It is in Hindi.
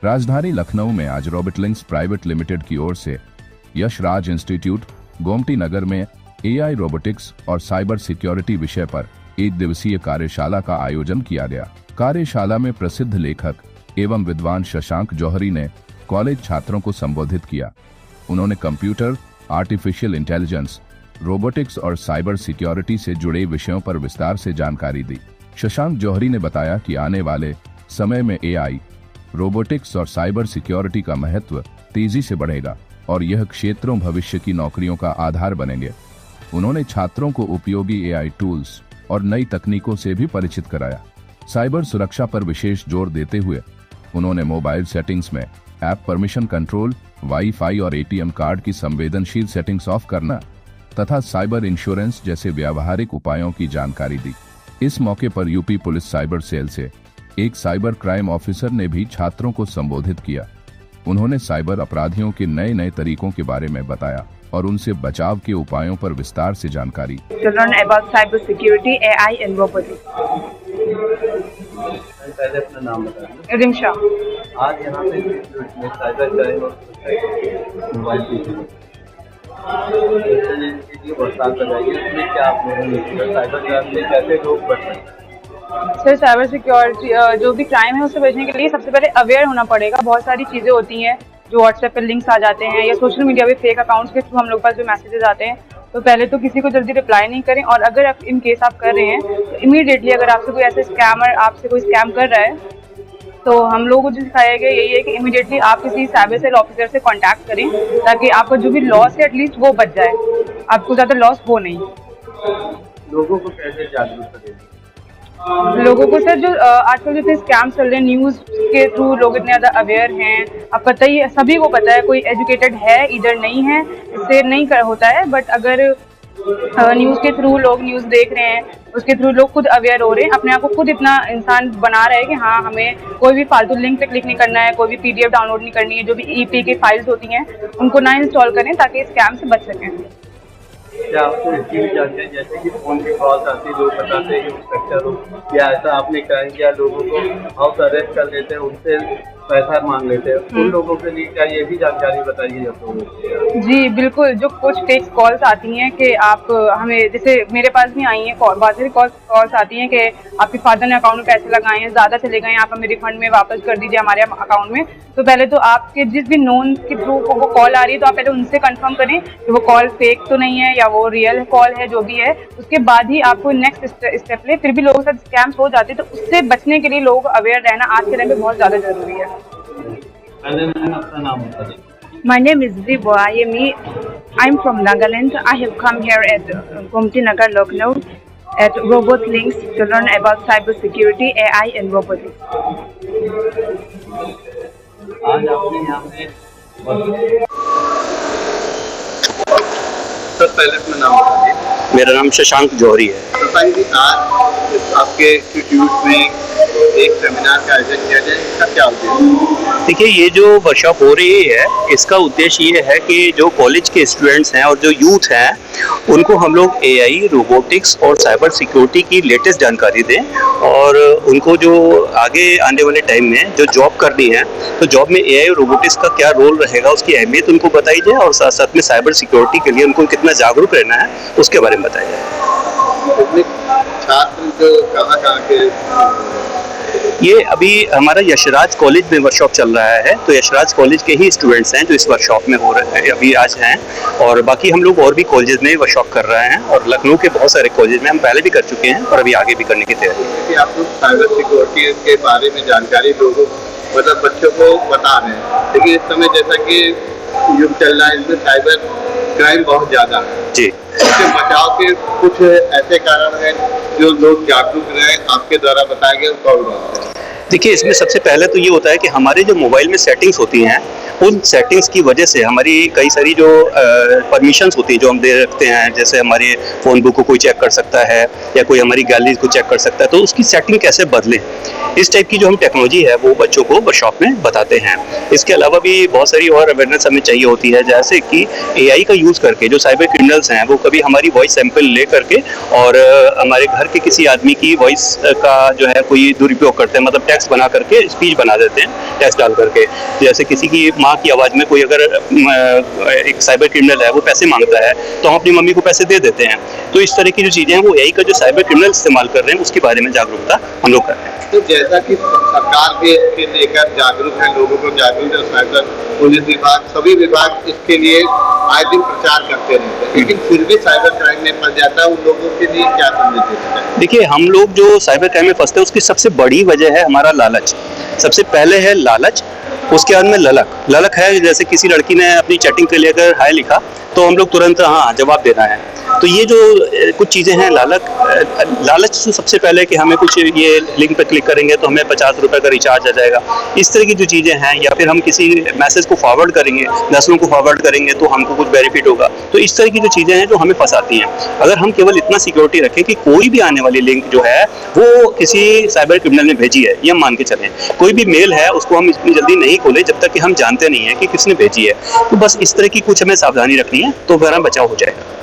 राजधानी लखनऊ में आज रोबोटलिंक्स प्राइवेट लिमिटेड की ओर से यशराज इंस्टीट्यूट गोमती नगर में एआई रोबोटिक्स और साइबर सिक्योरिटी विषय पर एक दिवसीय कार्यशाला का आयोजन किया गया। कार्यशाला में प्रसिद्ध लेखक एवं विद्वान शशांक जौहरी ने कॉलेज छात्रों को संबोधित किया। उन्होंने कंप्यूटर, आर्टिफिशियल इंटेलिजेंस, रोबोटिक्स और साइबर सिक्योरिटी से जुड़े विषयों पर विस्तार से जानकारी दी। शशांक जौहरी ने बताया कि आने वाले समय में एआई, रोबोटिक्स और साइबर सिक्योरिटी का महत्व तेजी से बढ़ेगा और यह क्षेत्रों भविष्य की नौकरियों का आधार बनेंगे। उन्होंने छात्रों को उपयोगी एआई टूल्स और नई तकनीकों से भी परिचित कराया। साइबर सुरक्षा पर विशेष जोर देते हुए उन्होंने मोबाइल सेटिंग्स में ऐप परमिशन कंट्रोल, वाईफाई और एटीएम कार्ड की संवेदनशील सेटिंग्स ऑफ करना तथा साइबर इंश्योरेंस जैसे व्यावहारिक उपायों की जानकारी दी। इस मौके पर यूपी पुलिस साइबर सेल से एक साइबर क्राइम ऑफिसर ने भी छात्रों को संबोधित किया। उन्होंने साइबर अपराधियों के नए नए तरीकों के बारे में बताया और उनसे बचाव के उपायों पर विस्तार से जानकारी। To learn about cyber security, AI and robotics. पहले अपना नाम बताएं। रिमशा। आज यहाँ पे इंस्टीट्यूट में साइबर क्राइम और मोबाइल की वर्षा कराइए, इसमें क्या आप लोगों ने किया? साइबर क्राइम में कैसे लोग बढ़ सकते हैं? सर, साइबर सिक्योरिटी जो भी क्राइम है उससे बचने के लिए सबसे पहले अवेयर होना पड़ेगा। बहुत सारी चीज़ें होती हैं जो व्हाट्सएप पे लिंक्स आ जाते हैं या सोशल मीडिया पे फेक अकाउंट्स के थ्रू हम लोग पास जो मैसेजेस आते हैं, तो पहले तो किसी को जल्दी रिप्लाई नहीं करें। और अगर आप इन केस आप कर रहे हैं तो इमीडिएटली अगर आपसे कोई ऐसे स्कैमर आपसे कोई स्कैम कर रहा है तो हम लोगों को जो सिखाया गया यही है कि इमीडिएटली आप किसी साइबर सेल ऑफिसर से कांटेक्ट करें ताकि आपका जो भी लॉस है एटलीस्ट वो बच जाए, आपको ज़्यादा लॉस हो नहीं। लोगों को कैसे जागरूक करें? लोगों को सर जो आजकल जितने स्कैम चल रहे हैं न्यूज़ के थ्रू लोग इतने ज़्यादा अवेयर हैं। अब पता ही है, सभी को पता है, कोई एजुकेटेड है इधर नहीं है, इससे नहीं कर होता है। बट अगर न्यूज़ के थ्रू लोग न्यूज़ देख रहे हैं, उसके थ्रू लोग खुद अवेयर हो रहे हैं, अपने आप को खुद इतना इंसान बना रहे हैं कि हाँ हमें कोई भी फालतू लिंक पे क्लिक नहीं करना है, कोई भी पीडीएफ डाउनलोड नहीं करनी है। जो भी ईपी की फाइल्स होती हैं उनको ना इंस्टॉल करें ताकि स्कैम से बच सकें। क्या आपको इसकी भी जानकारी, जैसे कि फोन की कॉल्स आती है, लोग बताते हैं कि इंस्पेक्टर हो या ऐसा आपने क्राइम किया, लोगों को हाउस अरेस्ट कर लेते हैं, उनसे पैसा मांग लेते हैं, उन लोगों के लिए क्या ये भी जानकारी बताइए आप लोगों को? जी बिल्कुल, जो कुछ फेक कॉल्स आती हैं कि आप हमें, जैसे मेरे पास भी आई हैं बहुत सारी कॉल्स आती हैं कि आपके फादर ने अकाउंट में पैसे लगाए हैं, ज़्यादा चले गए हैं, आप हमें रिफंड में वापस कर दीजिए हमारे अकाउंट में। तो पहले तो आपके जिस भी नोन के थ्रू वो कॉल आ रही है तो आप पहले उनसे कंफर्म करें कि वो कॉल फेक तो नहीं है या वो रियल कॉल है, जो भी है। उसके बाद ही आपको नेक्स्ट स्टेप ले। फिर भी लोगों के साथ स्कैम्स हो जाते हैं तो उससे बचने के लिए लोगों को अवेयर रहना आज के टाइम में बहुत ज़्यादा जरूरी है। अपना नाम बताइए। My name is Zibo Ayemi. I'm from Nagaland. I have come here at Gomti Nagar, Lucknow, at RobotLinks to learn about cyber security, AI and robotics. आज आपने यहाँ पे सर पहले अपना नाम बताइए। मेरा नाम शशांक जौहरी है। शशांक जी, आज आपके इंस्टीट्यूट में एक सेमिनार का आयोजन किया जाए, इसका क्या उद्देश्य? देखिए, ये जो वर्कशॉप हो रही है इसका उद्देश्य ये है कि जो कॉलेज के स्टूडेंट्स हैं और जो यूथ हैं उनको हम लोग एआई, रोबोटिक्स और साइबर सिक्योरिटी की लेटेस्ट जानकारी दें और उनको जो आगे आने वाले टाइम में जो जॉब करनी है तो जॉब में एआई और रोबोटिक्स का क्या रोल रहेगा उसकी अहमियत उनको बताई जाए और साथ साथ में साइबर सिक्योरिटी के लिए उनको कितना जागरूक रहना है उसके बारे में बताया जाए। छात्र जो कहाँ के, ये अभी हमारा यशराज कॉलेज में वर्कशॉप चल रहा है, तो यशराज कॉलेज के ही स्टूडेंट्स हैं जो इस वर्कशॉप में हो रहे हैं, अभी आज हैं। और बाकी हम लोग और भी कॉलेजेस में वर्कशॉप कर रहे हैं और लखनऊ के बहुत सारे कॉलेज में हम पहले भी कर चुके हैं और अभी आगे भी करने की तैयारी है। कि आप लोग साइबर सिक्योरिटी के बारे में जानकारी लोगों मतलब बच्चों को बता रहे हैं, लेकिन इस समय जैसा कि युग चल रहा है इसमें साइबर क्राइम बहुत ज़्यादा है जी, इससे बचाव के कुछ ऐसे कारण हैं जो लोग जागरूक रहे, आपके द्वारा बताए गए कौन बात है? देखिए, इसमें सबसे पहले तो ये होता है कि हमारे जो मोबाइल में सेटिंग्स होती हैं उन सेटिंग्स की वजह से हमारी कई सारी जो परमिशंस होती है जो हम दे रखते हैं, जैसे हमारे फ़ोन बुक को कोई चेक कर सकता है या कोई हमारी गैलरी को चेक कर सकता है, तो उसकी सेटिंग कैसे बदलें, इस टाइप की जो हम टेक्नोलॉजी है वो बच्चों को वर्कशॉप में बताते हैं। इसके अलावा भी बहुत सारी और अवेयरनेस हमें चाहिए होती है, जैसे कि AI का यूज़ करके जो साइबर क्रिमिनल्स हैं वो कभी हमारी वॉइस सैंपल ले करके और हमारे घर के किसी आदमी की वॉइस का जो है कोई दुरुपयोग करते हैं, मतलब टेक्स्ट बना करके स्पीच बना देते हैं टेक्स्ट डाल करके। जैसे किसी की माँ की आवाज़ में कोई अगर एक साइबर क्रिमिनल है वो पैसे मांगता है तो हम अपनी मम्मी को पैसे दे देते हैं। तो इस तरह की जो चीज़ें हैं वो AI का जो साइबर क्रिमिनल इस्तेमाल कर रहे हैं उसके बारे में जागरूकता हम लोग कर रहे हैं। तो जैसा कि सरकार भी इसके लेकर जागरूक है, लोगों को जागरूक है, साइबर पुलिस विभाग सभी विभाग इसके लिए आए दिन प्रचार करते रहते हैं, लेकिन फिर भी साइबर क्राइम में फंस जाता है, उन लोगों के लिए क्या संदेश देते हैं? देखिए, हम लोग जो साइबर क्राइम में फंसते हैं उसकी सबसे बड़ी वजह है हमारा लालच। सबसे पहले है लालच, उसके बाद में ललक है। जैसे किसी लड़की ने अपनी चैटिंग के लिए अगर हाय लिखा तो हम लोग तुरंत हाँ जवाब देना है। तो ये जो कुछ चीज़ें हैं लालच से सबसे पहले कि हमें कुछ ये लिंक पे क्लिक करेंगे तो हमें 50 रुपये का रिचार्ज आ जाएगा, इस तरह की जो चीज़ें हैं। या फिर हम किसी मैसेज को फॉरवर्ड करेंगे, 10 लोगों को फॉरवर्ड करेंगे तो हमको कुछ बेनिफिट होगा। तो इस तरह की जो चीज़ें हैं जो हमें फंसाती हैं। अगर हम केवल इतना सिक्योरिटी रखें कि कोई भी आने वाली लिंक जो है वो किसी साइबर क्रिमिनल ने भेजी है, ये हम मान के चलें। कोई भी मेल है उसको हम इतनी जल्दी नहीं खोलें जब तक कि हम जानते नहीं है कि किसने भेजी है। तो बस इस तरह की कुछ हमें सावधानी रखनी है, तो फिर हम बचाव हो जाएगा।